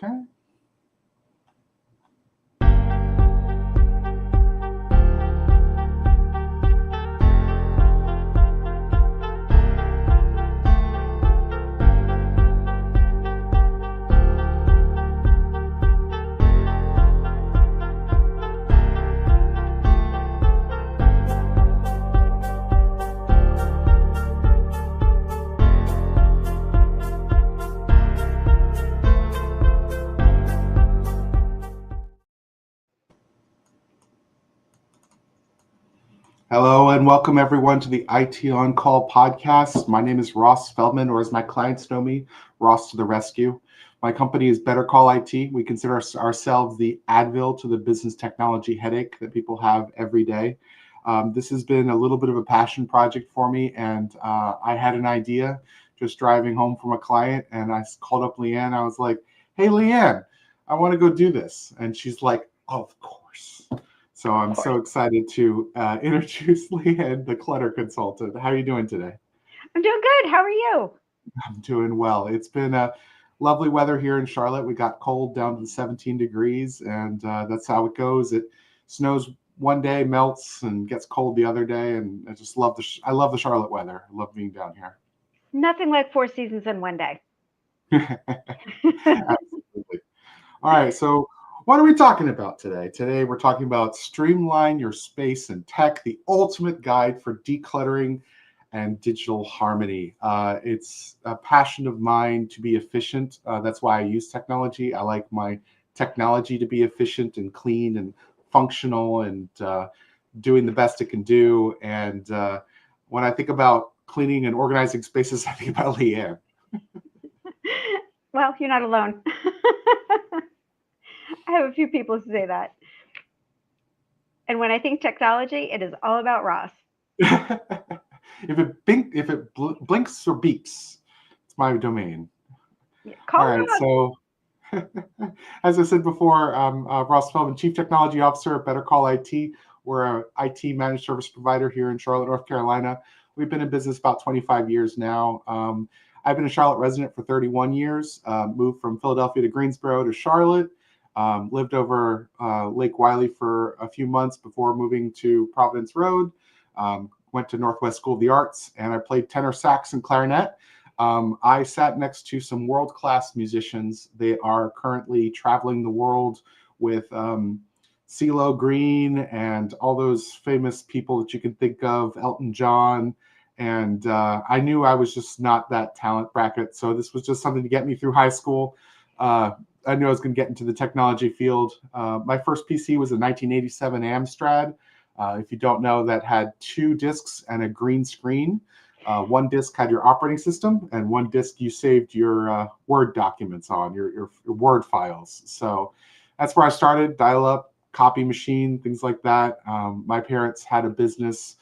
Okay. Hello and welcome everyone to the IT On Call podcast. My name is Ross Feldman, or as my clients know me, Ross to the rescue. My company is Better Call IT. We consider ourselves the Advil to the business technology headache that people have every day. This has been a little bit of a passion project for me, and I had an idea just driving home from a client, and I called up Lianne. I was like, "Hey, Lianne, I want to go do this," and she's like, "Of course." So I'm so excited to introduce Lianne, the clutter consultant. How are you doing today? I'm doing good. How are you? I'm doing well. It's been lovely weather here in Charlotte. We got cold down to 17 degrees, and that's how it goes. It snows one day, melts, and gets cold the other day. And I just love I love the Charlotte weather. I love being down here. Nothing like four seasons in one day. Absolutely. All right. So what are we talking about today? Today we're talking about Streamline Your Space and Tech, the ultimate guide for decluttering and digital harmony. It's a passion of mine to be efficient. That's why I use technology. I like my technology to be efficient and clean and functional and doing the best it can do. And when I think about cleaning and organizing spaces, I think about Lianne. Well, you're not alone. I have a few people who say that. And when I think technology, it is all about Ross. If it blinks or beeps, it's my domain. Yeah, All call right. Ross. So, as I said before, I'm Ross Feldman, Chief Technology Officer at Better Call IT. We're an IT managed service provider here in Charlotte, North Carolina. We've been in business about 25 years now. I've been a Charlotte resident for 31 years. Moved from Philadelphia to Greensboro to Charlotte. Lived over Lake Wiley for a few months before moving to Providence Road. Went to Northwest School of the Arts, and I played tenor sax and clarinet. I sat next to some world-class musicians. They are currently traveling the world with CeeLo Green and all those famous people that you can think of, Elton John. And I knew I was just not that talent bracket. So this was just something to get me through high school. I knew I was going to get into the technology field. My first PC was a 1987 Amstrad. If you don't know, that had 2 discs and a green screen. One disk had your operating system, and one disk you saved your Word documents on, your Word files. So that's where I started, dial-up, copy machine, things like that. My parents had a business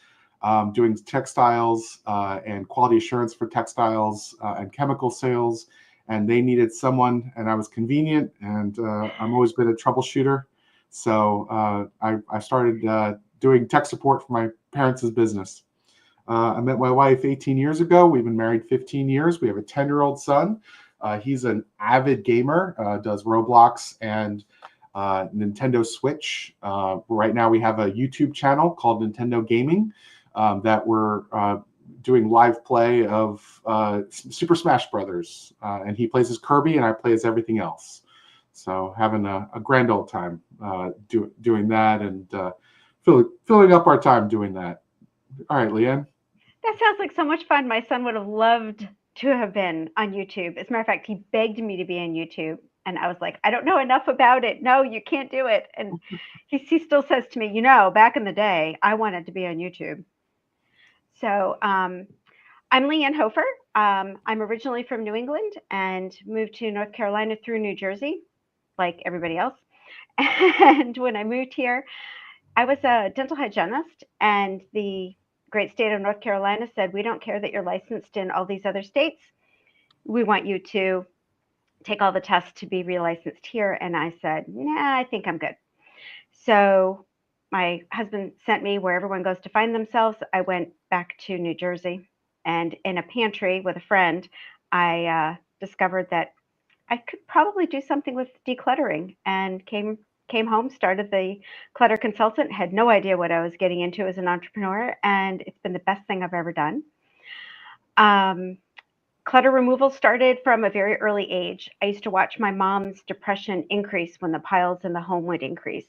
doing textiles and quality assurance for textiles and chemical sales, and they needed someone, and I was convenient, and I've always been a troubleshooter. So I started doing tech support for my parents' business. I met my wife 18 years ago. We've been married 15 years. We have a 10-year-old son. He's an avid gamer, does Roblox and Nintendo Switch. Right now we have a YouTube channel called Nintendo Gaming that we're doing live play of Super Smash Brothers. And he plays as Kirby and I play as everything else. So having a grand old time doing that and filling up our time doing that. All right, Lianne. That sounds like so much fun. My son would have loved to have been on YouTube. As a matter of fact, he begged me to be on YouTube. And I was like, I don't know enough about it. No, you can't do it. And he still says to me, back in the day, I wanted to be on YouTube. So I'm Lianne Hofer. I'm originally from New England and moved to North Carolina through New Jersey, like everybody else. And when I moved here, I was a dental hygienist, and the great state of North Carolina said, we don't care that you're licensed in all these other states. We want you to take all the tests to be relicensed here. And I said, nah, I think I'm good. So my husband sent me where everyone goes to find themselves. I went back to New Jersey, and in a pantry with a friend, I discovered that I could probably do something with decluttering, and came home, started the clutter consultant, had no idea what I was getting into as an entrepreneur, and it's been the best thing I've ever done. Um, Clutter removal started from a very early age. I used to watch my mom's depression increase when the piles in the home would increase.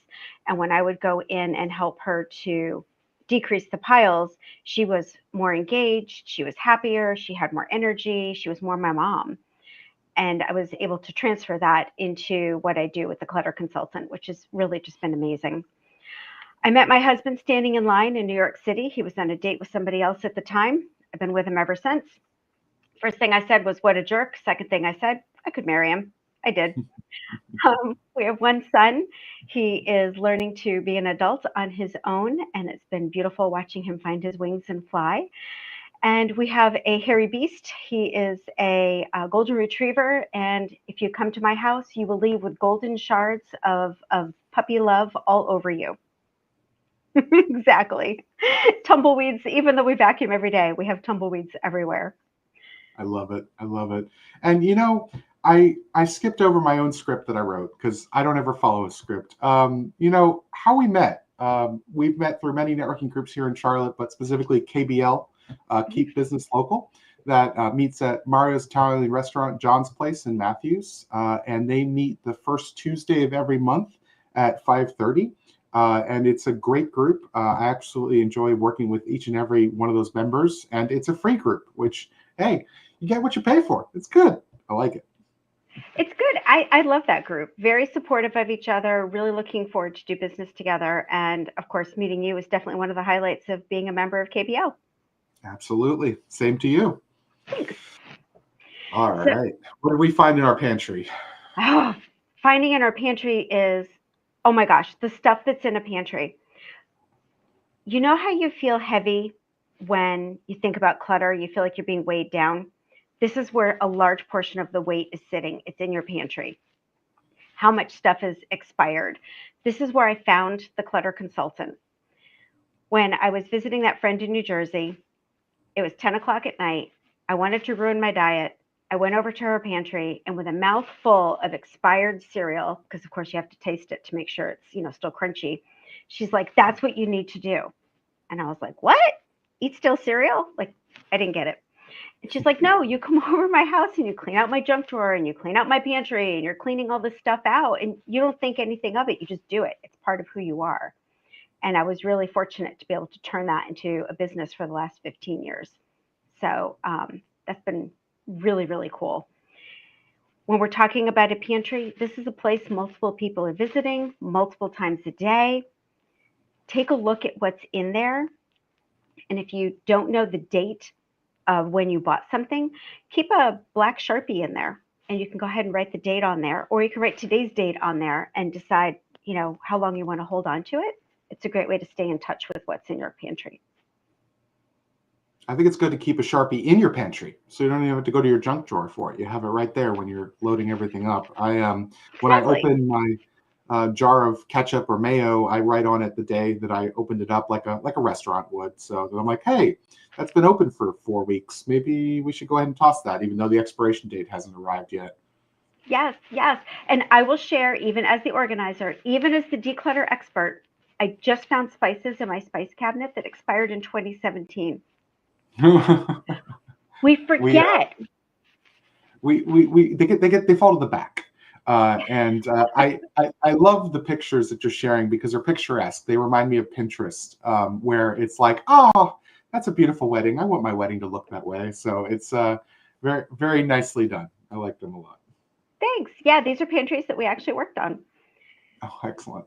And when I would go in and help her to decrease the piles, she was more engaged, she was happier, she had more energy, she was more my mom. And I was able to transfer that into what I do with the clutter consultant, which has really just been amazing. I met my husband standing in line in New York City. He was on a date with somebody else at the time. I've been with him ever since. First thing I said was, "What a jerk." Second thing I said, I could marry him. I did. We have one son. He is learning to be an adult on his own, and it's been beautiful watching him find his wings and fly. And we have a hairy beast. He is a golden retriever, and if you come to my house, you will leave with golden shards of puppy love all over you. Exactly. Tumbleweeds, even though we vacuum every day, we have tumbleweeds everywhere. I love it. I love it. And I skipped over my own script that I wrote because I don't ever follow a script. How we met. We've met through many networking groups here in Charlotte, but specifically KBL, Keep Business Local, that meets at Mario's Italian Restaurant, John's Place in Matthews, and they meet the first Tuesday of every month at 5:30. And it's a great group. I absolutely enjoy working with each and every one of those members, and it's a free group, which, hey, you get what you pay for. It's good. I like it. It's good. I love that group. Very supportive of each other, really looking forward to do business together. And of course, meeting you is definitely one of the highlights of being a member of KBL. Absolutely. Same to you. Thanks. All So, right. What do we find in our pantry? oh, finding in our pantry is, oh my gosh, the stuff that's in a pantry. You know how you feel heavy when you think about clutter? You feel like you're being weighed down. This is where a large portion of the weight is sitting. It's in your pantry. How much stuff is expired. This is where I found the clutter consultant. When I was visiting that friend in New Jersey, it was 10 o'clock at night. I wanted to ruin my diet. I went over to her pantry, and with a mouthful of expired cereal, because of course you have to taste it to make sure it's, still crunchy. She's like, "That's what you need to do." And I was like, "What? Eat stale cereal?" Like, I didn't get it. And she's like, "No, you come over to my house and you clean out my junk drawer and you clean out my pantry and you're cleaning all this stuff out and you don't think anything of it. You just do it. It's part of who you are." And I was really fortunate to be able to turn that into a business for the last 15 years. So that's been really, really cool. When we're talking about a pantry, this is a place multiple people are visiting multiple times a day. Take a look at what's in there. And if you don't know the date of when you bought something, keep a black Sharpie in there and you can go ahead and write the date on there, or you can write today's date on there and decide, how long you want to hold on to it. It's a great way to stay in touch with what's in your pantry. I think it's good to keep a Sharpie in your pantry, so you don't even have to go to your junk drawer for it. You have it right there when you're loading everything up. When I Exactly. open my jar of ketchup or mayo, I write on it the day that I opened it up, like a restaurant would. So I'm like, hey, that's been open for 4 weeks. Maybe we should go ahead and toss that, even though the expiration date hasn't arrived yet. Yes, yes. And I will share, even as the organizer, even as the declutter expert, I just found spices in my spice cabinet that expired in 2017. We we forget. they fall to the back. And I love the pictures that you're sharing because they're picturesque. They remind me of Pinterest, where it's like, oh, that's a beautiful wedding. I want my wedding to look that way. So it's very, very nicely done. I like them a lot. Thanks. Yeah, these are pantries that we actually worked on. Oh, excellent.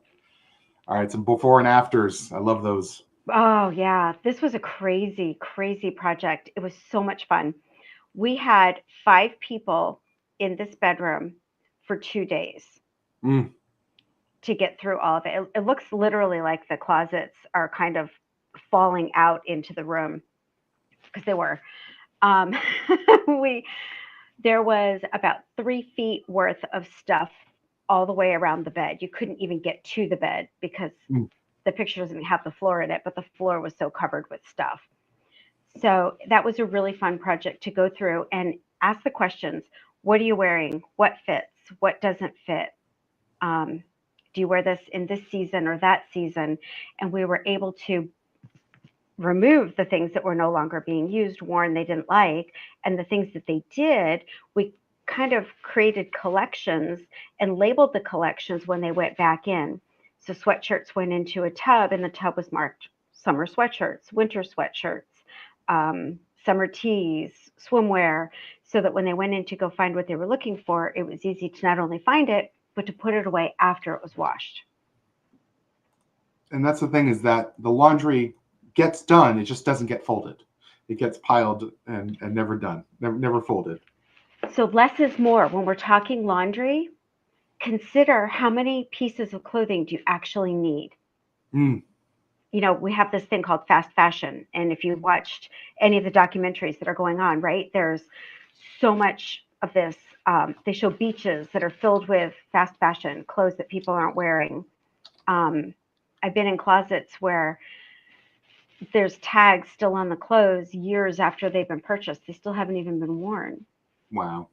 All right, some before and afters. I love those. Oh, yeah. This was a crazy, crazy project. It was so much fun. We had 5 people in this bedroom for 2 days Mm. to get through all of it. It looks literally like the closets are kind of falling out into the room because they were. Um, we There was about 3 feet worth of stuff all the way around the bed. You couldn't even get to the bed because Mm. the picture doesn't have the floor in it, but the floor was so covered with stuff. So that was a really fun project to go through and ask the questions. what are you wearing? What fits? What doesn't fit? Do you wear this in this season or that season? And we were able to remove the things that were no longer being used, worn, they didn't like, and the things that they did, we kind of created collections and labeled the collections when they went back in. So sweatshirts went into a tub, and the tub was marked summer sweatshirts, winter sweatshirts, summer tees, swimwear, so that when they went in to go find what they were looking for, it was easy to not only find it, but to put it away after it was washed. And that's the thing, is that the laundry gets done, it just doesn't get folded. It gets piled and never done, never folded. So less is more. When we're talking laundry, consider how many pieces of clothing do you actually need? Mm. You know, we have this thing called fast fashion. And if you watched any of the documentaries that are going on, right, there's so much of this. They show beaches that are filled with fast fashion, clothes that people aren't wearing. I've been in closets where there's tags still on the clothes years after they've been purchased. They still haven't even been worn. Wow.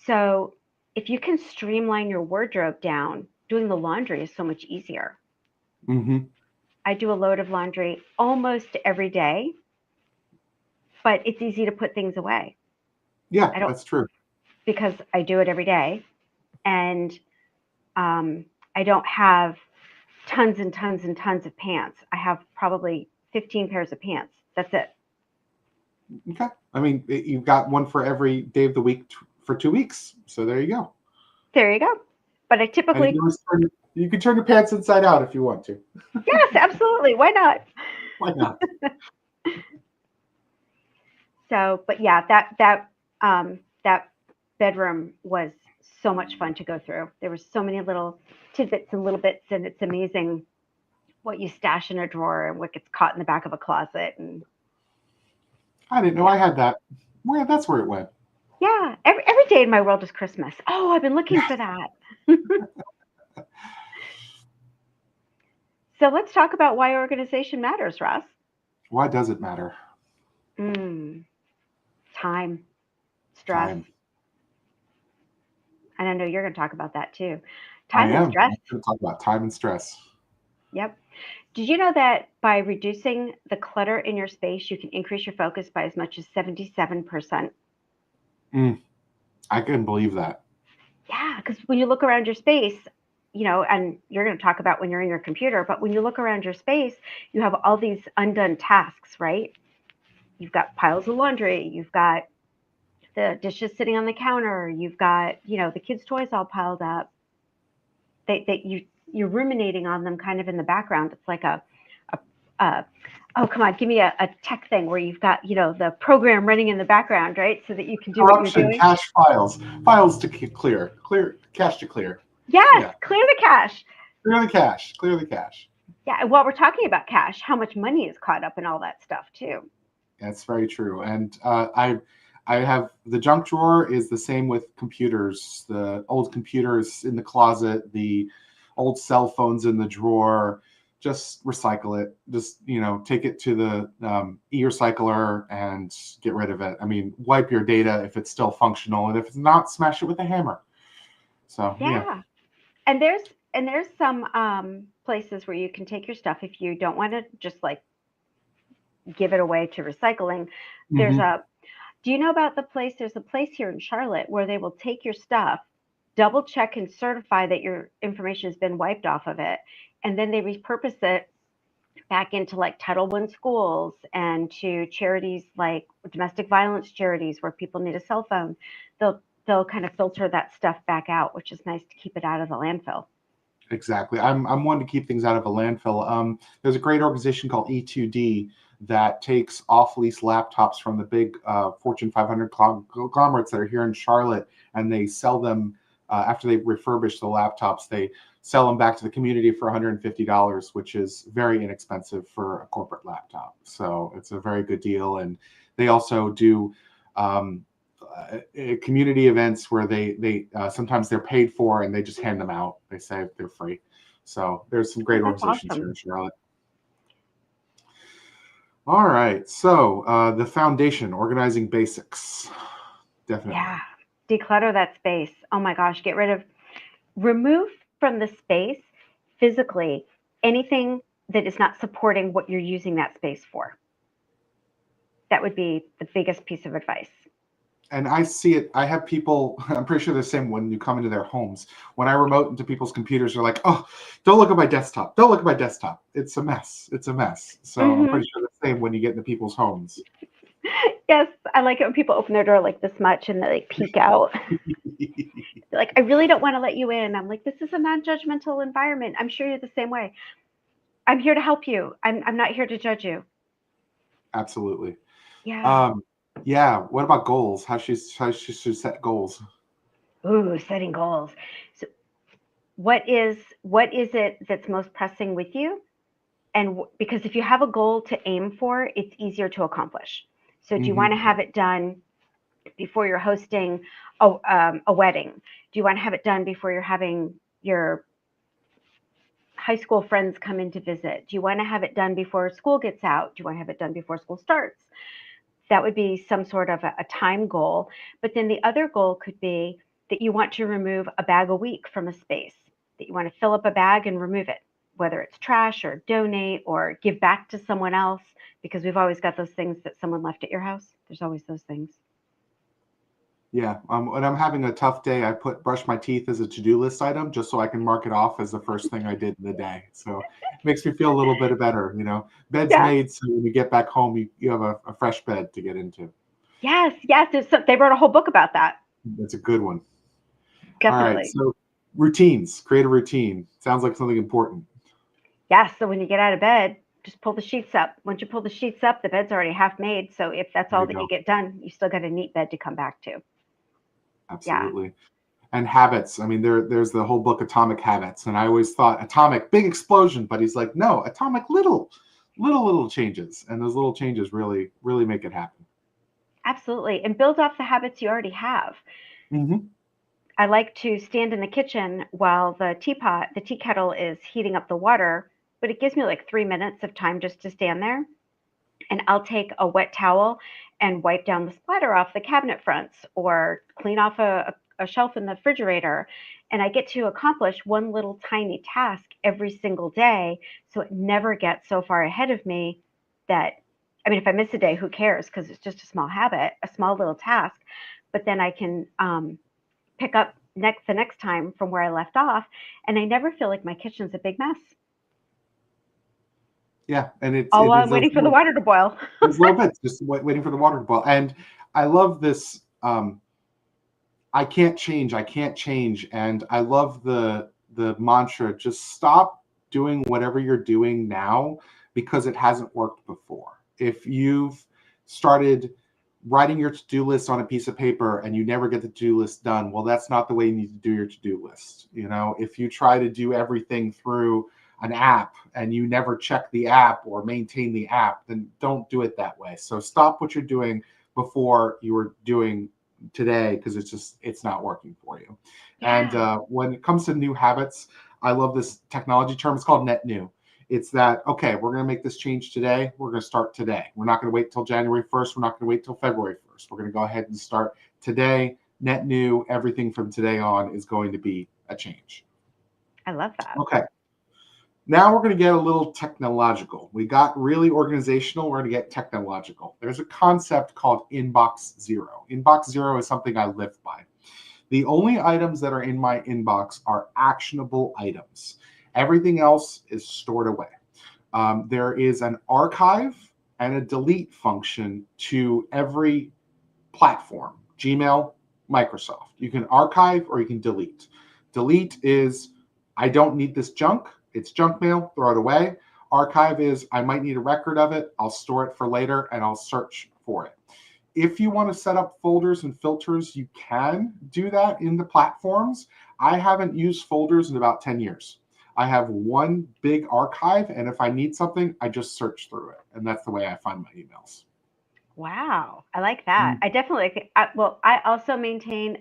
So if you can streamline your wardrobe down, doing the laundry is so much easier. Mm-hmm. I do a load of laundry almost every day, but it's easy to put things away. Yeah, that's true. Because I do it every day, and I don't have tons and tons and tons of pants. I have probably 15 pairs of pants. That's it. Okay. I mean, you've got one for every day of the week for 2 weeks. So there you go. There you go. But I typically... You can turn your pants inside out if you want to. Yes, absolutely. Why not? Why not? So, but yeah, that bedroom was so much fun to go through. There were so many little tidbits and little bits, and it's amazing what you stash in a drawer and what gets caught in the back of a closet. And I didn't know I had that. That's where it went. Yeah, every day in my world is Christmas. Oh, I've been looking for that. So let's talk about why organization matters, Ross. Why does it matter? Time, stress. Time. And I know you're going to talk about that too. Time and stress. I'm going to talk about time and stress. Yep. Did you know that by reducing the clutter in your space, you can increase your focus by as much as 77%? I couldn't believe that. Yeah, because when you look around your space, you know, and you're going to talk about when you're in your computer, but when you look around your space, you have all these undone tasks, right? You've got piles of laundry, you've got the dishes sitting on the counter, you've got, you know, the kids' toys all piled up. You're ruminating on them kind of in the background. It's like oh, come on, give me a tech thing where you've got, you know, the program running in the background, right? So that you can do what you're doing. Cache files to clear, cache to clear. Yes, yeah. Clear the cache. Clear the cache. Yeah, and while we're talking about cache, how much money is caught up in all that stuff too. That's very true. And I have the junk drawer is the same with computers, the old computers in the closet, the old cell phones in the drawer. Just recycle it. Just, you know, take it to the e-recycler and get rid of it. I mean, wipe your data if it's still functional, and if it's not, smash it with a hammer. So yeah. And there's some places where you can take your stuff if you don't want to just like give it away to recycling. There's do you know about the place? There's a place here in Charlotte where they will take your stuff, double check and certify that your information has been wiped off of it, and then they repurpose it back into like Title I schools and to charities like domestic violence charities where people need a cell phone. They'll kind of filter that stuff back out, which is nice to keep it out of the landfill. Exactly. I'm one to keep things out of a landfill. There's a great organization called E2D that takes off-lease laptops from the big Fortune 500 conglomerates that are here in Charlotte, and they sell them after they refurbish the laptops. They sell them back to the community for $150, which is very inexpensive for a corporate laptop. So it's a very good deal. And they also do community events where they sometimes they're paid for and they just hand them out. They say they're free. So there's some great organizations here in Charlotte. All right. So the foundation, organizing basics. Definitely. Yeah. Declutter that space. Oh my gosh, remove from the space physically anything that is not supporting what you're using that space for. That would be the biggest piece of advice. And I see it. I have people, I'm pretty sure the same when you come into their homes. When I remote into people's computers, they're like, oh, don't look at my desktop. Don't look at my desktop. It's a mess. It's a mess. So I'm pretty sure the same when you get into people's homes. Yes, I like it when people open their door like this much and they like peek out. They're like, I really don't want to let you in. I'm like, this is a non-judgmental environment. I'm sure you're the same way. I'm here to help you. I'm not here to judge you. Absolutely. Yeah. Yeah. What about goals? How she should set goals? Ooh, setting goals. So what is it that's most pressing with you? And because if you have a goal to aim for, it's easier to accomplish. So do you want to have it done before you're hosting a wedding? Do you want to have it done before you're having your high school friends come in to visit? Do you want to have it done before school gets out? Do you want to have it done before school starts? That would be some sort of a time goal. But then the other goal could be that you want to remove a bag a week from a space, that you want to fill up a bag and remove it, whether it's trash or donate or give back to someone else, because we've always got those things that someone left at your house. There's always those things. Yeah. When I'm having a tough day, I brush my teeth as a to-do list item just so I can mark it off as the first thing I did in the day. So it makes me feel a little bit better. Bed's Yeah. made, so when you get back home, you have a fresh bed to get into. Yes. They wrote a whole book about that. That's a good one. All right. Definitely. So routines, create a routine. Sounds like something important. Yes. So when you get out of bed, just pull the sheets up. Once you pull the sheets up, the bed's already half made. So if that's There all you that you go. get done, you still got a neat bed to come back to. Yeah. Absolutely. And habits. I mean, there's the whole book Atomic Habits, and I always thought atomic, big explosion, but he's like, no, atomic, little changes, and those little changes really, really make it happen. Absolutely. And build off the habits you already have. Mm-hmm. I like to stand in the kitchen while the tea kettle is heating up the water, but it gives me like 3 minutes of time just to stand there. And I'll take a wet towel and wipe down the splatter off the cabinet fronts or clean off a shelf in the refrigerator. And I get to accomplish one little tiny task every single day. So it never gets so far ahead of me that, I mean, if I miss a day, who cares? Because it's just a small habit, a small little task. But then I can pick up the next time from where I left off. And I never feel like my kitchen's a big mess. Yeah, and All it while is I'm waiting for the water to boil. those little bits, just waiting for the water to boil. And I love this. I can't change, and I love the mantra. Just stop doing whatever you're doing now because it hasn't worked before. If you've started writing your to-do list on a piece of paper and you never get the to-do list done, well, that's not the way you need to do your to-do list. If you try to do everything through an app and you never check the app or maintain the app, then don't do it that way. So stop what you're doing before you were doing today, because it's not working for you. And Yeah. when it comes to new habits, I love this technology term. It's called net new. It's that, okay, we're going to make this change today. We're going to start today. We're not going to wait till January 1st. We're not going to wait till February 1st. We're going to go ahead and start today. Net new. Everything from today on is going to be a change. I love that. Okay. Now we're going to get a little technological. We got really organizational. We're going to get technological. There's a concept called inbox zero. Inbox zero is something I live by. The only items that are in my inbox are actionable items. Everything else is stored away. There is an archive and a delete function to every platform. Gmail, Microsoft. You can archive or you can delete. Delete is, I don't need this junk. It's junk mail, throw it away. Archive is, I might need a record of it. I'll store it for later and I'll search for it. If you want to set up folders and filters, you can do that in the platforms. I haven't used folders in about 10 years. I have one big archive, and if I need something, I just search through it. And that's the way I find my emails. Wow. I like that. I definitely, I also maintain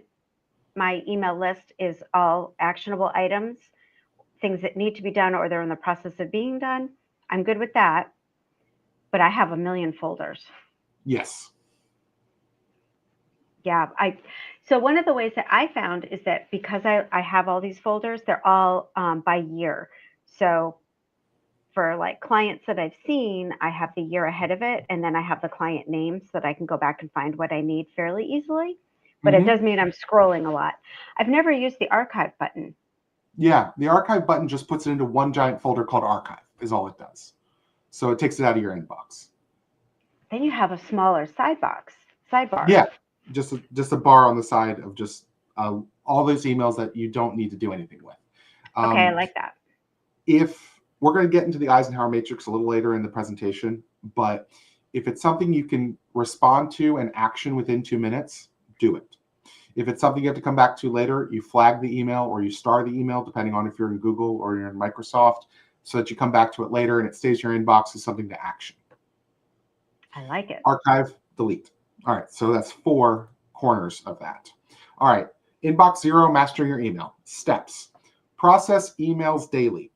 my email list is all actionable items, things that need to be done or they're in the process of being done. I'm good with that, but I have a million folders. Yes. Yeah, So one of the ways that I found is that because I have all these folders, they're all by year. So for like clients that I've seen, I have the year ahead of it, and then I have the client name so that I can go back and find what I need fairly easily. But it Hmm. does mean I'm scrolling a lot. I've never used the archive button. Yeah, the archive button just puts it into one giant folder called archive, is all it does. So it takes it out of your inbox. Then you have a smaller sidebar. Yeah, just a bar on the side of just all those emails that you don't need to do anything with. Okay, I Um, like that. if we're going to get into the Eisenhower matrix a little later in the presentation, but if it's something you can respond to and action within 2 minutes, do it. If it's something you have to come back to later, you flag the email or you star the email, depending on if you're in Google or you're in Microsoft, so that you come back to it later and it stays in your inbox as something to action. I like it. Archive, delete. All right, so that's 4 corners of that. All right, inbox 0, mastering your email. Steps. Process emails daily.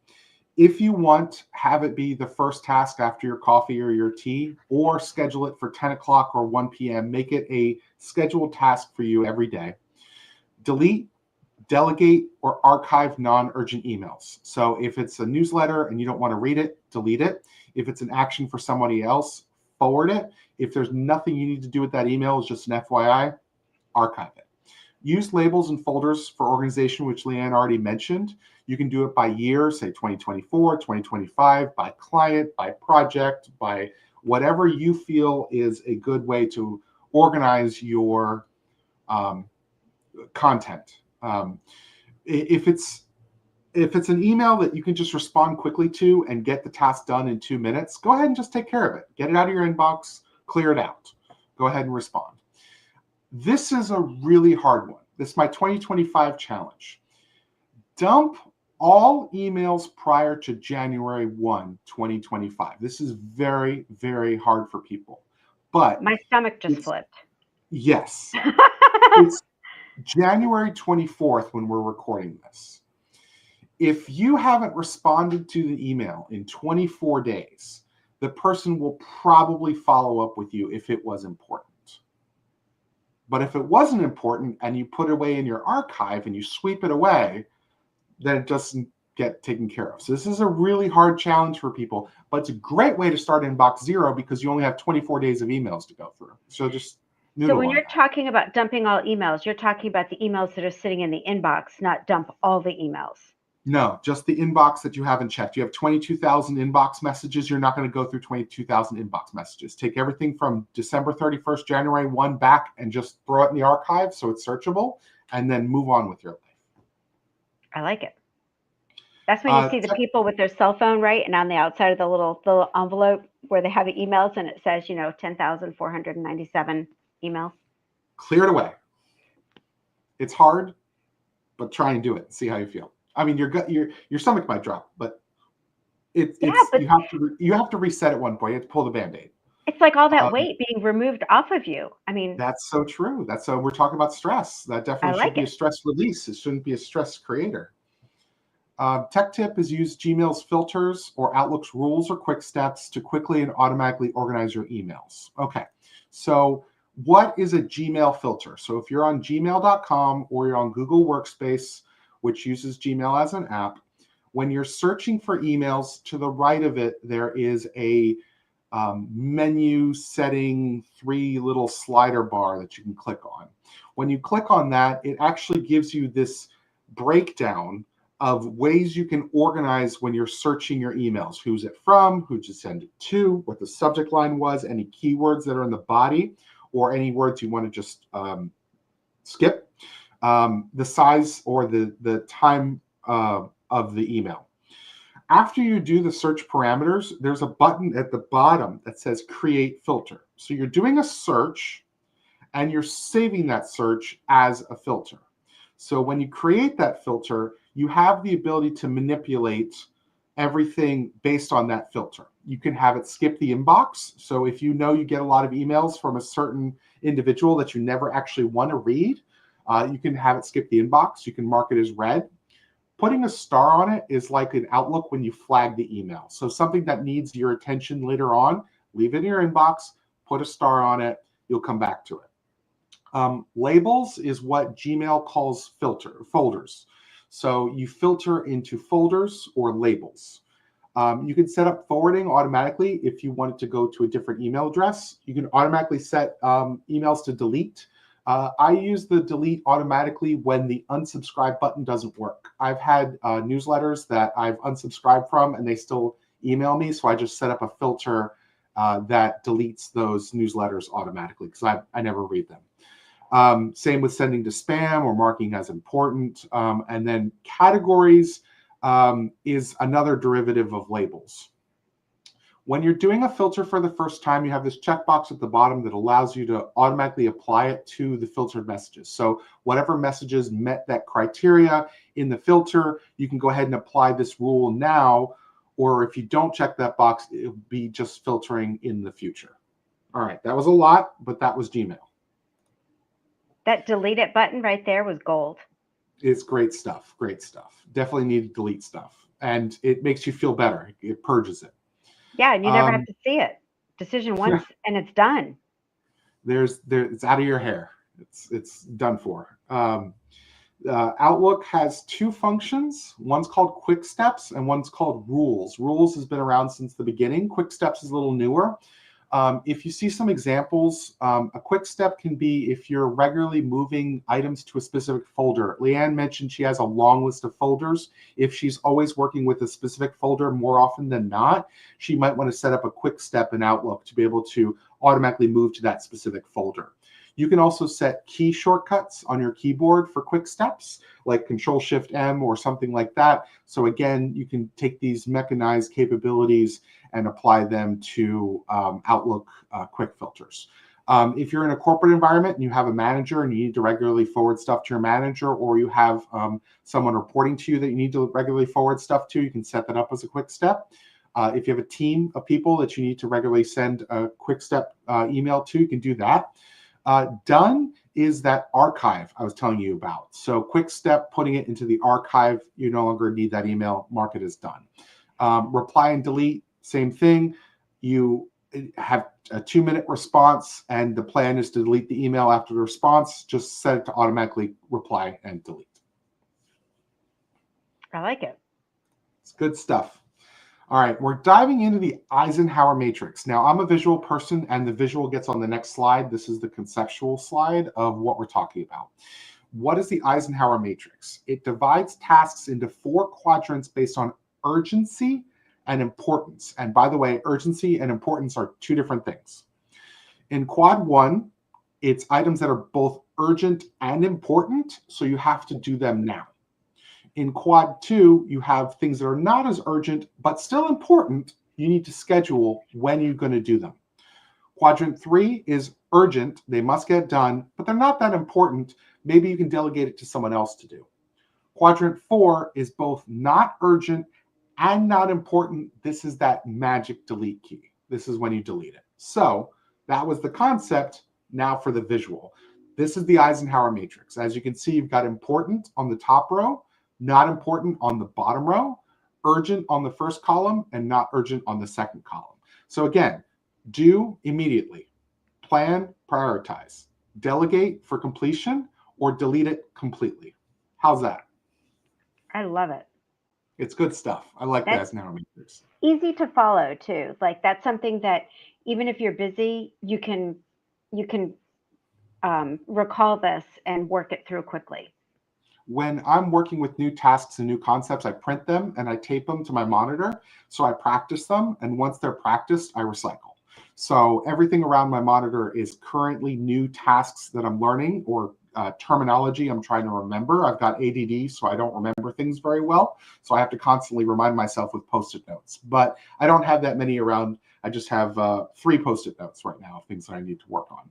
If you want, have it be the first task after your coffee or your tea, or schedule it for 10 o'clock or 1 p.m. Make it a scheduled task for you every day. Delete, delegate, or archive non-urgent emails. So if it's a newsletter and you don't want to read it, delete it. If it's an action for somebody else, forward it. If there's nothing you need to do with that email, it's just an FYI, archive it. Use labels and folders for organization, which Lianne already mentioned. You can do it by year, say 2024, 2025, by client, by project, by whatever you feel is a good way to organize your content. If it's an email that you can just respond quickly to and get the task done in 2 minutes, go ahead and just take care of it. Get it out of your inbox, clear it out. Go ahead and respond. This is a really hard one. This is my 2025 challenge. Dump all emails prior to January 1, 2025. This is very, very hard for people. But My stomach just flipped. Yes. It's January 24th when we're recording this. If you haven't responded to the email in 24 days, the person will probably follow up with you if it was important. But if it wasn't important and you put it away in your archive and you sweep it away, then it doesn't get taken care of. So this is a really hard challenge for people, but it's a great way to start inbox 0 because you only have 24 days of emails to go through. So just So when you're talking about dumping all emails, you're talking about the emails that are sitting in the inbox, not dump all the emails. No, just the inbox that you haven't checked. You have 22,000 inbox messages. You're not going to go through 22,000 inbox messages. Take everything from December 31st, January 1 back and just throw it in the archive so it's searchable, and then move on with your life. I like it. That's when you see the people with their cell phone, right? And on the outside of the little envelope where they have the emails and it says, 10,497 emails. Clear it away. It's hard, but try and do it and see how you feel. I mean, your stomach might drop, but you have to reset at one point. You have to pull the Band-Aid. It's like all that weight being removed off of you. I mean, that's so true. We're talking about stress. That definitely should be a stress release. It shouldn't be a stress creator. Tech tip is use Gmail's filters or Outlook's rules or quick steps to quickly and automatically organize your emails. Okay, so what is a Gmail filter? So if you're on gmail.com or you're on Google Workspace, which uses Gmail as an app, when you're searching for emails, to the right of it, there is a menu setting 3 little slider bar that you can click on. When you click on that, it actually gives you this breakdown of ways you can organize when you're searching your emails. Who's it from, who to send it to, what the subject line was, any keywords that are in the body, or any words you want to just skip, the size or the time of the email. After you do the search parameters, there's a button at the bottom that says Create Filter. So you're doing a search and you're saving that search as a filter. So when you create that filter, you have the ability to manipulate everything based on that filter. You can have it skip the inbox. So if you know you get a lot of emails from a certain individual that you never actually want to read, you can have it skip the inbox. You can mark it as read. Putting a star on it is like an Outlook when you flag the email. So something that needs your attention later on, leave it in your inbox, put a star on it, you'll come back to it. Labels is what Gmail calls folders. So you filter into folders or labels. You can set up forwarding automatically if you want it to go to a different email address. You can automatically set emails to delete. I use the delete automatically when the unsubscribe button doesn't work. I've had newsletters that I've unsubscribed from and they still email me, so I just set up a filter that deletes those newsletters automatically because I never read them. Same with sending to spam or marking as important. And then categories is another derivative of labels. When you're doing a filter for the first time, you have this checkbox at the bottom that allows you to automatically apply it to the filtered messages. So whatever messages met that criteria in the filter, you can go ahead and apply this rule now, or if you don't check that box, it'll be just filtering in the future. All right, that was a lot, but that was Gmail. That delete it button right there was gold. It's great stuff, great stuff. Definitely need to delete stuff. And it makes you feel better. It purges it. Yeah, and you never have to see it. Decision once and it's done. It's out of your hair. It's done for. Outlook has two functions. One's called Quick Steps and one's called Rules. Rules has been around since the beginning. Quick Steps is a little newer. If you see some examples, a quick step can be if you're regularly moving items to a specific folder. Lianne mentioned she has a long list of folders. If she's always working with a specific folder more often than not, she might want to set up a quick step in Outlook to be able to automatically move to that specific folder. You can also set key shortcuts on your keyboard for quick steps, like Control-Shift-M or something like that. So again, you can take these mechanized capabilities and apply them to Outlook quick filters. If you're in a corporate environment and you have a manager and you need to regularly forward stuff to your manager, or you have someone reporting to you that you need to regularly forward stuff to, you can set that up as a quick step. If you have a team of people that you need to regularly send a quick step email to, you can do that. Done is that archive I was telling you about. So quick step, putting it into the archive, you no longer need that email, mark it as done. Reply and delete, same thing. You have a 2-minute response and the plan is to delete the email after the response. Just set it to automatically reply and delete. I like it. It's good stuff. All right, we're diving into the Eisenhower matrix. Now, I'm a visual person, and the visual gets on the next slide. This is the conceptual slide of what we're talking about. What is the Eisenhower matrix? It divides tasks into 4 quadrants based on urgency and importance. And by the way, urgency and importance are 2 different things. In quad 1, it's items that are both urgent and important, so you have to do them now. In quad 2, you have things that are not as urgent, but still important. You need to schedule when you're going to do them. Quadrant 3 is urgent. They must get done, but they're not that important. Maybe you can delegate it to someone else to do. Quadrant 4 is both not urgent and not important. This is that magic delete key. This is when you delete it. So that was the concept. Now for the visual. This is the Eisenhower matrix. As you can see, you've got important on the top row, not important on the bottom row, urgent on the first column, and not urgent on the second column. So again, do immediately, plan, prioritize, delegate for completion, or delete it completely. How's that? I love it. It's good stuff. I like the Eisenhower matrix. Easy to follow too. Like that's something that even if you're busy, you can recall this and work it through quickly. When I'm working with new tasks and new concepts, I print them and I tape them to my monitor. So I practice them. And once they're practiced, I recycle. So everything around my monitor is currently new tasks that I'm learning or terminology I'm trying to remember. I've got ADD, so I don't remember things very well. So I have to constantly remind myself with Post-it notes. But I don't have that many around. I just have 3 Post-it notes right now of things that I need to work on.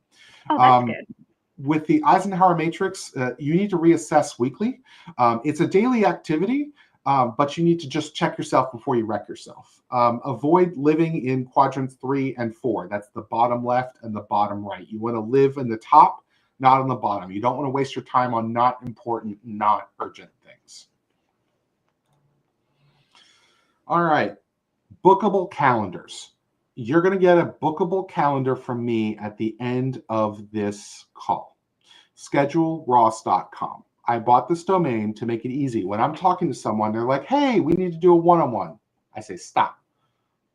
Oh, that's good. With the Eisenhower matrix, you need to reassess weekly. It's a daily activity, but you need to just check yourself before you wreck yourself. Avoid living in quadrants 3 and 4. That's the bottom left and the bottom right. You want to live in the top, not on the bottom. You don't want to waste your time on not important, not urgent things. All right, bookable calendars. You're going to get a bookable calendar from me at the end of this call. scheduleross.com. I bought this domain to make it easy. When I'm talking to someone, they're like, hey, we need to do a one-on-one. I say, stop.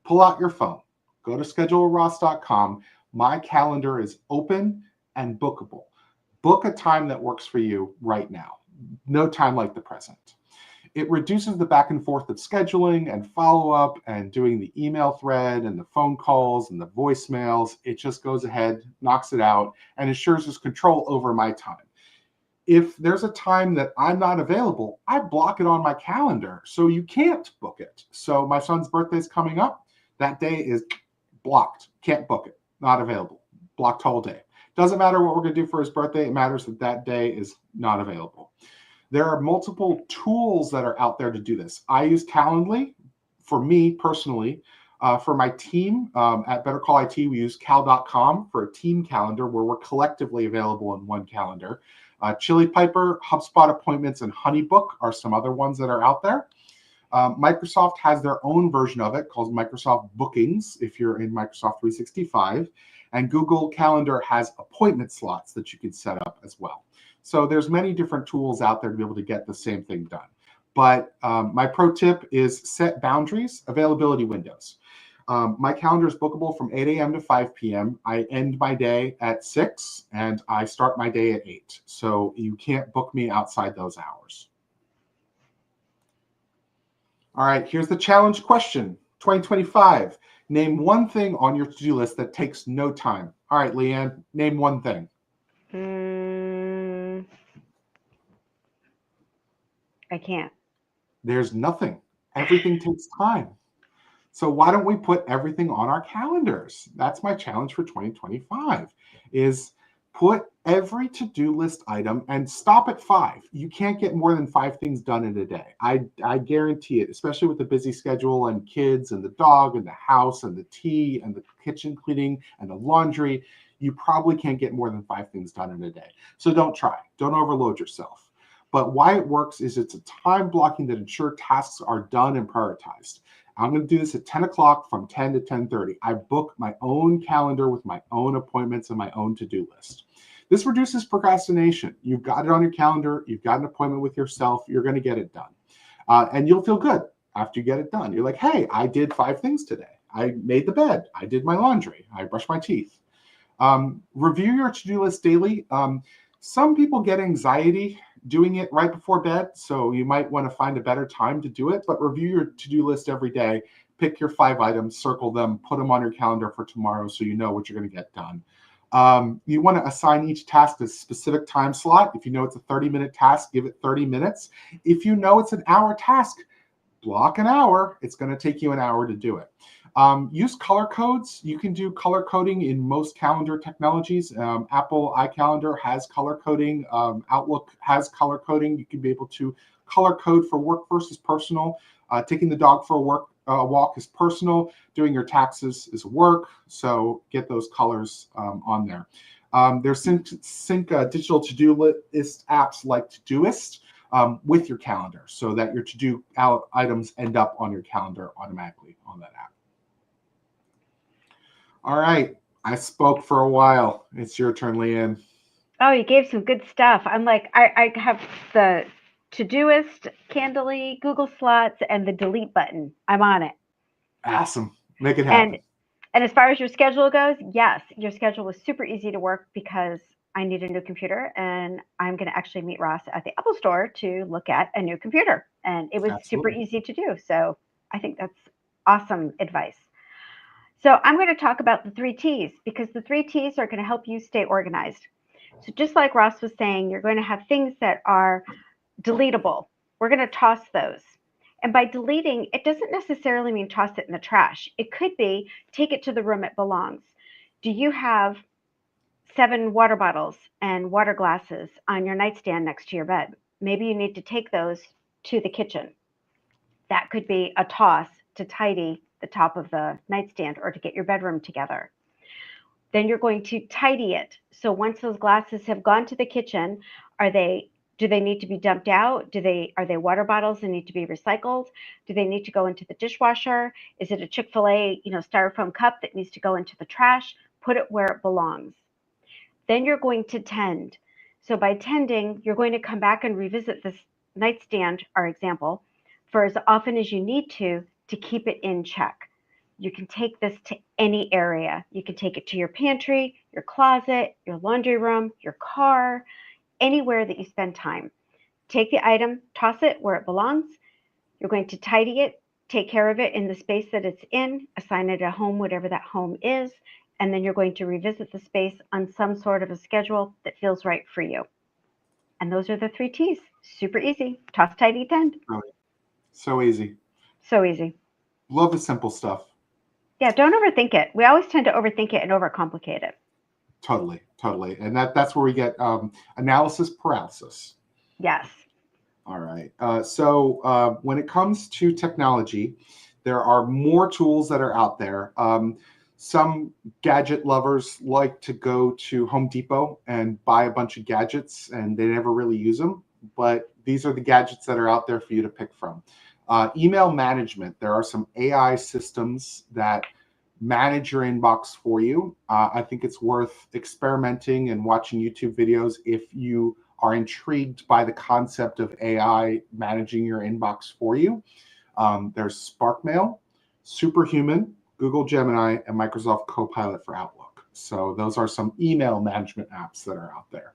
Pull out your phone. Go to scheduleross.com. My calendar is open and bookable. Book a time that works for you right now. No time like the present. It reduces the back and forth of scheduling and follow-up and doing the email thread and the phone calls and the voicemails. It just goes ahead, knocks it out, and ensures there's control over my time. If there's a time that I'm not available, I block it on my calendar so you can't book it. So my son's birthday is coming up. That day is blocked. Can't book it. Not available. Blocked whole day. Doesn't matter what we're going to do for his birthday. It matters that that day is not available. There are multiple tools that are out there to do this. I use Calendly for me personally. For my team at Better Call IT, we use cal.com for a team calendar where we're collectively available in one calendar. Chili Piper, HubSpot Appointments, and Honeybook are some other ones that are out there. Microsoft has their own version of it called Microsoft Bookings if you're in Microsoft 365. And Google Calendar has appointment slots that you can set up as well. So there's many different tools out there to be able to get the same thing done. But my pro tip is set boundaries, availability windows. My calendar is bookable from 8 a.m. to 5 p.m. I end my day at 6 and I start my day at 8. So you can't book me outside those hours. All right, here's the challenge question. 2025. Name one thing on your to-do list that takes no time. All right, Lianne, name one thing. I can't. There's nothing. Everything takes time. So why don't we put everything on our calendars? That's my challenge for 2025 is put every to-do list item and stop at 5. You can't get more than 5 things done in a day. I guarantee it, especially with the busy schedule and kids and the dog and the house and the tea and the kitchen cleaning and the laundry. You probably can't get more than 5 things done in a day. So don't try. Don't overload yourself. But why it works is it's a time blocking that ensures tasks are done and prioritized. I'm going to do this at 10 o'clock from 10 to 10:30. I book my own calendar with my own appointments and my own to-do list. This reduces procrastination. You've got it on your calendar. You've got an appointment with yourself. You're going to get it done. And you'll feel good after you get it done. You're like, hey, I did 5 things today. I made the bed. I did my laundry. I brushed my teeth. Review your to-do list daily. Some people get anxiety doing it right before bed, so you might want to find a better time to do it, but review your to-do list every day. Pick your 5 items, circle them, put them on your calendar for tomorrow so you know what you're going to get done. You want to assign each task a specific time slot. If you know it's a 30-minute task, give it 30 minutes. If you know it's an hour task, block an hour. It's going to take you an hour to do it. Use color codes. You can do color coding in most calendar technologies. Apple iCalendar has color coding. Outlook has color coding. You can be able to color code for work versus personal. Taking the dog for a walk is personal. Doing your taxes is work. So get those colors on there. There's sync digital to-do list apps like Todoist with your calendar so that your to-do items end up on your calendar automatically on that app. All right. I spoke for a while. It's your turn, Lianne. Oh, you gave some good stuff. I'm like, I have the Todoist, Candly, Google Slots, and the delete button. I'm on it. Awesome. Make it happen. And as far as your schedule goes, yes, your schedule was super easy to work because I need a new computer and I'm going to actually meet Ross at the Apple store to look at a new computer. And it was super easy to do. So I think that's awesome advice. So I'm going to talk about the 3 T's because the 3 T's are going to help you stay organized. So just like Ross was saying, you're going to have things that are deletable. We're going to toss those. And by deleting, it doesn't necessarily mean toss it in the trash. It could be take it to the room it belongs. Do you have 7 water bottles and water glasses on your nightstand next to your bed? Maybe you need to take those to the kitchen. That could be a toss to tidy the top of the nightstand or to get your bedroom together. Then you're going to tidy it. So once those glasses have gone to the kitchen, do they need to be dumped out? Are they water bottles and need to be recycled? Do they need to go into the dishwasher? Is it a Chick-fil-A, styrofoam cup that needs to go into the trash? Put it where it belongs. Then you're going to tend. So by tending, you're going to come back and revisit this nightstand, our example, for as often as you need to keep it in check. You can take this to any area. You can take it to your pantry, your closet, your laundry room, your car, anywhere that you spend time. Take the item, toss it where it belongs. You're going to tidy it, take care of it in the space that it's in, assign it a home, whatever that home is, and then you're going to revisit the space on some sort of a schedule that feels right for you. And those are the 3 T's. Super easy. Toss, tidy, tend. Really. So easy. So easy. Love the simple stuff. Yeah, don't overthink it. We always tend to overthink it and overcomplicate it. Totally. And that's where we get analysis paralysis. Yes. All right. So when it comes to technology, there are more tools that are out there. Some gadget lovers like to go to Home Depot and buy a bunch of gadgets, and they never really use them. But these are the gadgets that are out there for you to pick from. Email management. There are some AI systems that manage your inbox for you. I think it's worth experimenting and watching YouTube videos if you are intrigued by the concept of AI managing your inbox for you. There's SparkMail, Superhuman, Google Gemini, and Microsoft Copilot for Outlook. So those are some email management apps that are out there.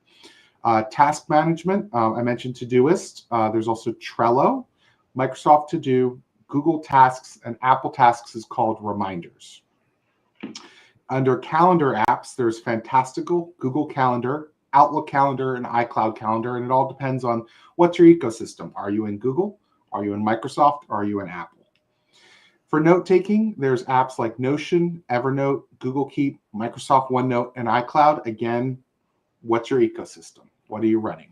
Task management, I mentioned Todoist. There's also Trello, Microsoft To Do, Google Tasks, and Apple Tasks is called Reminders. Under calendar apps, there's Fantastical, Google Calendar, Outlook Calendar, and iCloud Calendar, and it all depends on what's your ecosystem. Are you in Google? Are you in Microsoft? Or are you in Apple? For note-taking, there's apps like Notion, Evernote, Google Keep, Microsoft OneNote, and iCloud. Again, what's your ecosystem? What are you running?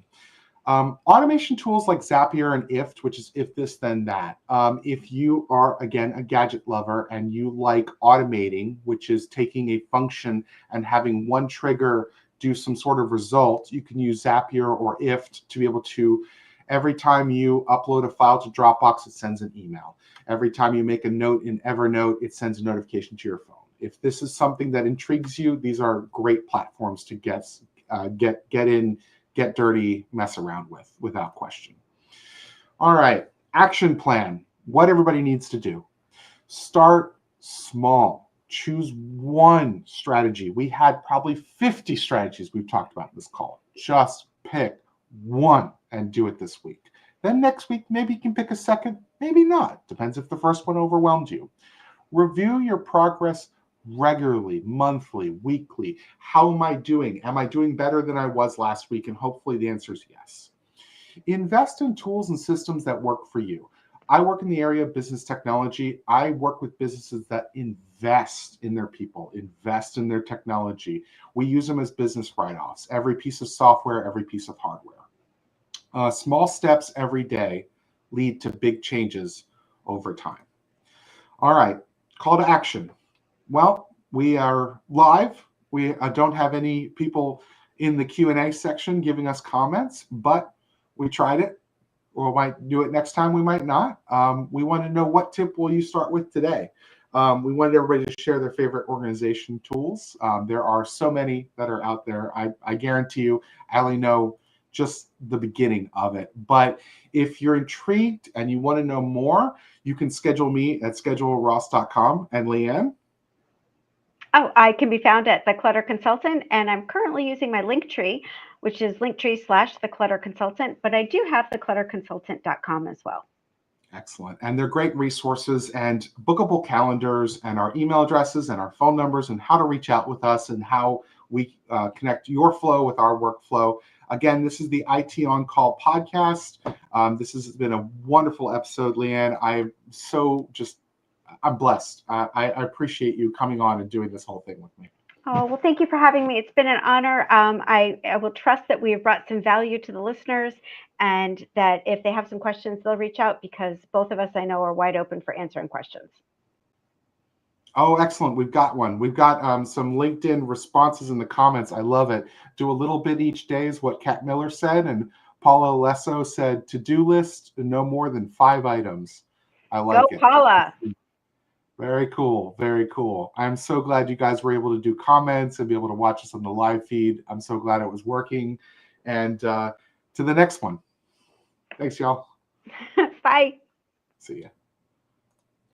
Automation tools like Zapier and Ift, which is if this, then that. If you are, again, a gadget lover and you like automating, which is taking a function and having one trigger do some sort of result, you can use Zapier or Ift to be able to, every time you upload a file to Dropbox, it sends an email. Every time you make a note in Evernote, it sends a notification to your phone. If this is something that intrigues you, these are great platforms to get in, get dirty, mess around with, without question. All right, action plan. What everybody needs to do. Start small. Choose one strategy. We had probably 50 strategies we've talked about in this call. Just pick one and do it this week. Then next week, maybe you can pick a second, maybe not. Depends if the first one overwhelmed you. Review your progress regularly, monthly, weekly. How am I doing? Am I doing better than I was last week? And hopefully the answer is yes. Invest in tools and systems that work for you. I work in the area of business technology. I work with businesses that invest in their people, invest in their technology. We use them as business write-offs. Every piece of software, every piece of hardware. Small steps every day lead to big changes over time. All right, call to action. Well, we are live. We don't have any people in the Q&A section giving us comments, but we tried it. We might do it next time, we might not. We want to know, what tip will you start with today? We wanted everybody to share their favorite organization tools. There are so many that are out there. I guarantee you, I only know just the beginning of it. But if you're intrigued and you want to know more, you can schedule me at scheduleross.com. And Lianne? Oh, I can be found at The Clutter Consultant, and I'm currently using my Linktree, which is Linktree/The Clutter Consultant, but I do have theclutterconsultant.com as well. Excellent. And they're great resources and bookable calendars and our email addresses and our phone numbers and how to reach out with us and how we connect your flow with our workflow. Again, this is the IT On Call podcast. This has been a wonderful episode, Lianne. I'm blessed. I appreciate you coming on and doing this whole thing with me. Oh, well, thank you for having me. It's been an honor. I will trust that we have brought some value to the listeners, and that if they have some questions, they'll reach out, because both of us, I know, are wide open for answering questions. Oh, excellent. We've got one. We've got some LinkedIn responses in the comments. I love it. Do a little bit each day is what Kat Miller said. And Paula Lesso said, to-do list, no more than 5 items. I like it. Go, Paula. Very cool. Very cool. I'm so glad you guys were able to do comments and be able to watch us on the live feed. I'm so glad it was working. And to the next one. Thanks, y'all. Bye. See ya.